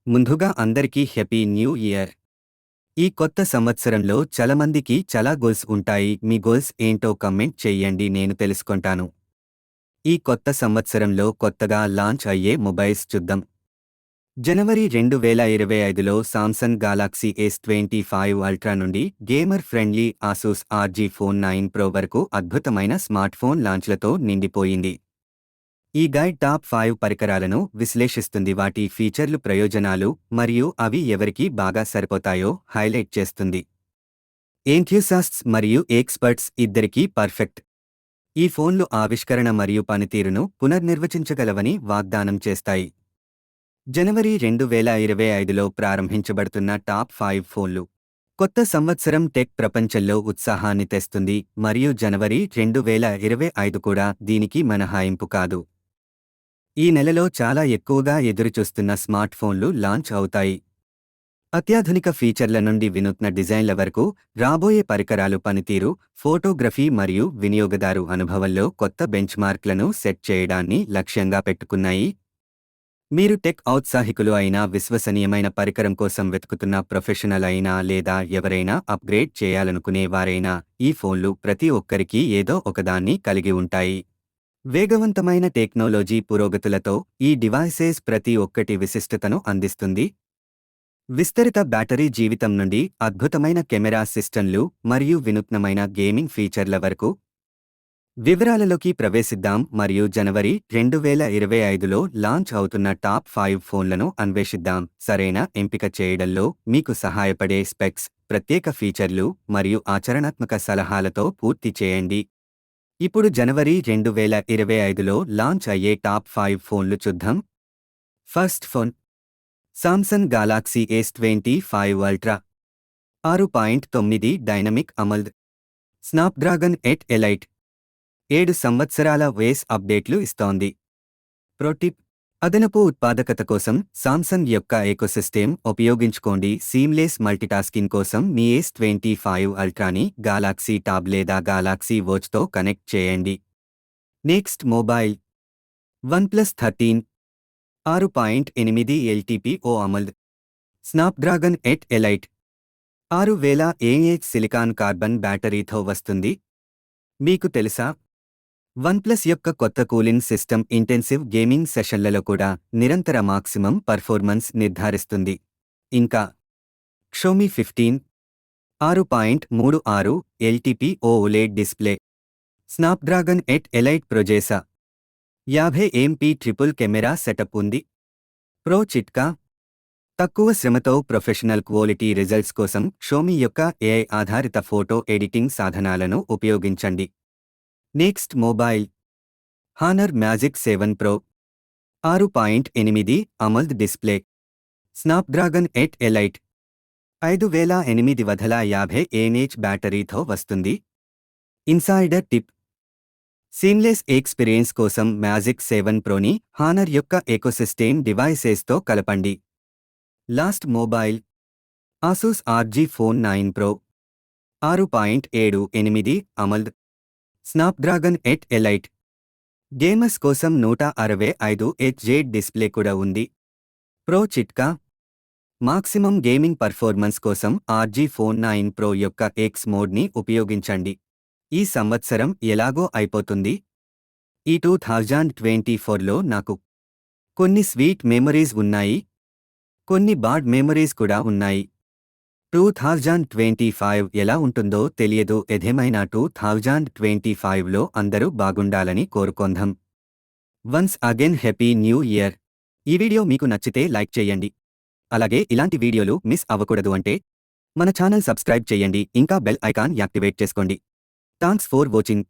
ముందుగా అందరికీ happy new year. ఈ కొత్త సంవత్సరంలో చాలామందికి చాలా గోల్స్ ఉంటాయి. మీ గోల్స్ ఏంటో కమెంట్ చెయ్యండి, నేను తెలుసుకుంటాను. ఈ కొత్త సంవత్సరంలో కొత్తగా లాంచ్ అయ్యే మొబైల్స్ చూద్దాం. జనవరి 2025లో సామ్సంగ్ గెలాక్సీ S25 అల్ట్రా నుండి gamer friendly Asus ROG phone 9 pro వరకు అద్భుతమైన స్మార్ట్ ఫోన్ లాంచ్లతో నిండిపోయింది. ఈ గైడ్ టాప్ 5 పరికరాలను విశ్లేషిస్తుంది, వాటి ఫీచర్లు, ప్రయోజనాలు మరియు అవి ఎవరికి బాగా సరిపోతాయో హైలైట్ చేస్తుంది. ఎంథ్యూసాస్ట్స్ మరియు ఎక్స్పర్ట్స్ ఇద్దరికీ పర్ఫెక్ట్. ఈ ఫోన్లు ఆవిష్కరణ మరియు పనితీరును పునర్నిర్వచించగలవని వాగ్దానం చేస్తాయి. జనవరి 2025లో ప్రారంభించబడుతున్న టాప్ 5 ఫోన్లు. కొత్త సంవత్సరం టెక్ ప్రపంచంలో ఉత్సాహాన్ని తెస్తుంది మరియు జనవరి 2025 కూడా దీనికి మినహాయింపు కాదు. ఈ నెలలో చాలా ఎక్కువగా ఎదురుచూస్తున్న స్మార్ట్ ఫోన్లు లాంచ్ అవుతాయి. అత్యాధునిక ఫీచర్ల నుండి వినూత్న డిజైన్ల వరకు రాబోయే పరికరాలు పనితీరు, ఫోటోగ్రఫీ మరియు వినియోగదారు అనుభవంలో కొత్త బెంచ్మార్క్లను సెట్ చేయడాన్ని లక్ష్యంగా పెట్టుకున్నాయి. మీరు టెక్ ఔత్సాహికులు అయినా, విశ్వసనీయమైన పరికరం కోసం వెతుకుతున్న ప్రొఫెషనల్ అయినా లేదా ఎవరైనా అప్గ్రేడ్ చేయాలనుకునే వారైనా, ఈ ఫోన్లు ప్రతి ఒక్కరికీ ఏదో ఒకదాన్ని కలిగి ఉంటాయి. వేగవంతమైన టెక్నాలజీ పురోగతులతో ఈ డివైసెస్ ప్రతి ఒక్కటి విశిష్టతను అందిస్తుంది. విస్తరిత బ్యాటరీ జీవితం నుండి అద్భుతమైన కెమెరా సిస్టంలు మరియు వినూత్నమైన గేమింగ్ ఫీచర్ల వరకు. వివరాలలోకి ప్రవేశిద్దాం మరియు జనవరి 2025లో లాంచ్ అవుతున్న టాప్ 5 ఫోన్లను అన్వేషిద్దాం. సరైన ఎంపిక చేయడంలో మీకు సహాయపడే స్పెక్స్, ప్రత్యేక ఫీచర్లు మరియు ఆచరణాత్మక సలహాలతో పూర్తి చేయండి. ఇప్పుడు జనవరి 2025లో లాంచ్ అయ్యే టాప్ 5 ఫోన్లు చూద్దాం. First phone Samsung Galaxy S25 ultra. 6.9 dynamic AMOLED Snapdragon 8 elite. 7 సంవత్సరాల వేస్ అప్డేట్లు ఇస్తోంది. ప్రోటిప్: అదనపు ఉత్పాదకత కోసం సామ్సంగ్ యొక్క ఎకోసిస్టమ్ ఉపయోగించుకోండి. సీమ్లెస్ మల్టీటాస్కింగ్ కోసం మీ S25 అల్ట్రాని గెలాక్సీ టాబ్ లేదా గెలాక్సీ వాచ్తో కనెక్ట్ చేయండి. Next mobile OnePlus 13. 6.8 LTPO AMOLED Snapdragon 8 Elite. 6000 mAh silicon carbon బ్యాటరీతో వస్తుంది. మీకు తెలుసా, OnePlus యొక్క కొత్త కూలింగ్ సిస్టమ్ ఇంటెన్సివ్ గేమింగ్ సెషన్లలో కూడా నిరంతర మాక్సిమం పర్ఫార్మెన్స్ నిర్ధారిస్తుంది. ఇంకా Xiaomi 15. 6.36 LTPO OLED display, Snapdragon 8 Elite processor, 50 MP triple camera setup ఉంది. ప్రో చిట్కా: తక్కువ శ్రమతో ప్రొఫెషనల్ క్వాలిటీ రిజల్ట్స్ కోసం Xiaomi యొక్క AI ఆధారిత ఫోటో ఎడిటింగ్ సాధనాలను ఉపయోగించండి. Next mobile Honor Magic 7 Pro. 6.8 AMOLED display, Snapdragon 8 Elite. 5850 mAh బ్యాటరీతో వస్తుంది. ఇన్సైడర్ టిప్: సీమ్లెస్ ఎక్స్పీరియన్స్ కోసం మ్యాజిక్ 7 ప్రోని Honor యొక్క ఎకోసిస్టమ్ డివైసెస్తో కలపండి. Last mobile Asus ROG phone 9 Pro. 6.78 AMOLED Snapdragon 8 elite. Gamers కోసం 165 Hz డిస్ప్లే కూడా ఉంది. ప్రో చిట్కా: మాక్సిమం గేమింగ్ పర్ఫార్మెన్స్ కోసం ROG ఫోన్ 9 Pro యొక్క X మోడ్ని ఉపయోగించండి. ఈ సంవత్సరం ఎలాగో అయిపోతుంది. ఈ 2024లో నాకు కొన్ని స్వీట్ మెమరీస్ ఉన్నాయి, కొన్ని బాడ్ మెమరీస్ కూడా ఉన్నాయి. 2025 ఎలా ఉంటుందో తెలియదు. ఏదేమైనా 2025లో అందరూ బాగుండాలని కోరుకొందాం. Once again happy new year. ఈ వీడియో మీకు నచ్చితే లైక్ చేయండి. అలాగే ఇలాంటి వీడియోలు మిస్ అవ్వకూడదు అంటే మన ఛానల్ సబ్స్క్రైబ్ చేయండి, ఇంకా బెల్ ఐకాన్ యాక్టివేట్ చేసుకోండి. Thanks for watching.